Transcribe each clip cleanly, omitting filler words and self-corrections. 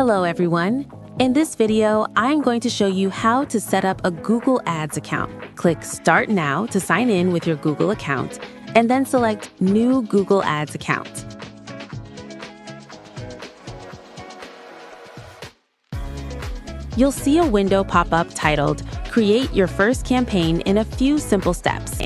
Hello everyone. In this video, I'm going to show you how to set up a Google Ads account. Click Start Now to sign in with your Google account, and then select New Google Ads Account. You'll see a window pop up titled Create Your First Campaign in a Few Simple Steps.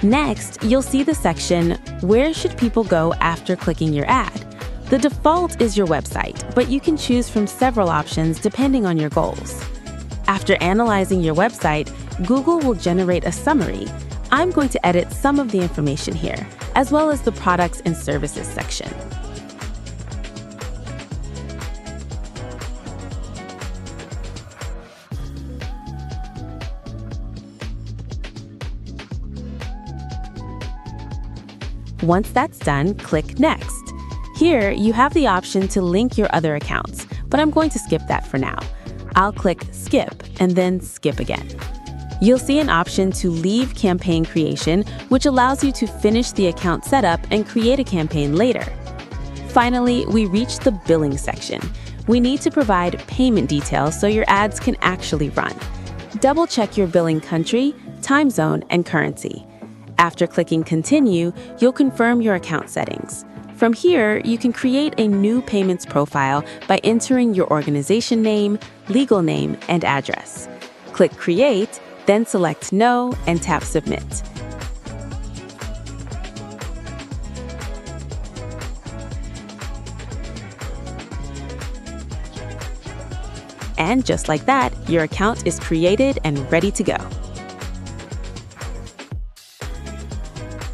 Next, you'll see the section Where Should People Go After Clicking Your Ad? The default is your website, but you can choose from several options depending on your goals. After analyzing your website, Google will generate a summary. I'm going to edit some of the information here, as well as the products and services section. Once that's done, click Next. Here, you have the option to link your other accounts, but I'm going to skip that for now. I'll click Skip and then Skip again. You'll see an option to leave campaign creation, which allows you to finish the account setup and create a campaign later. Finally, we reach the billing section. We need to provide payment details so your ads can actually run. Double-check your billing country, time zone, and currency. After clicking Continue, you'll confirm your account settings. From here, you can create a new payments profile by entering your organization name, legal name, and address. Click Create, then select No and tap Submit. And just like that, your account is created and ready to go.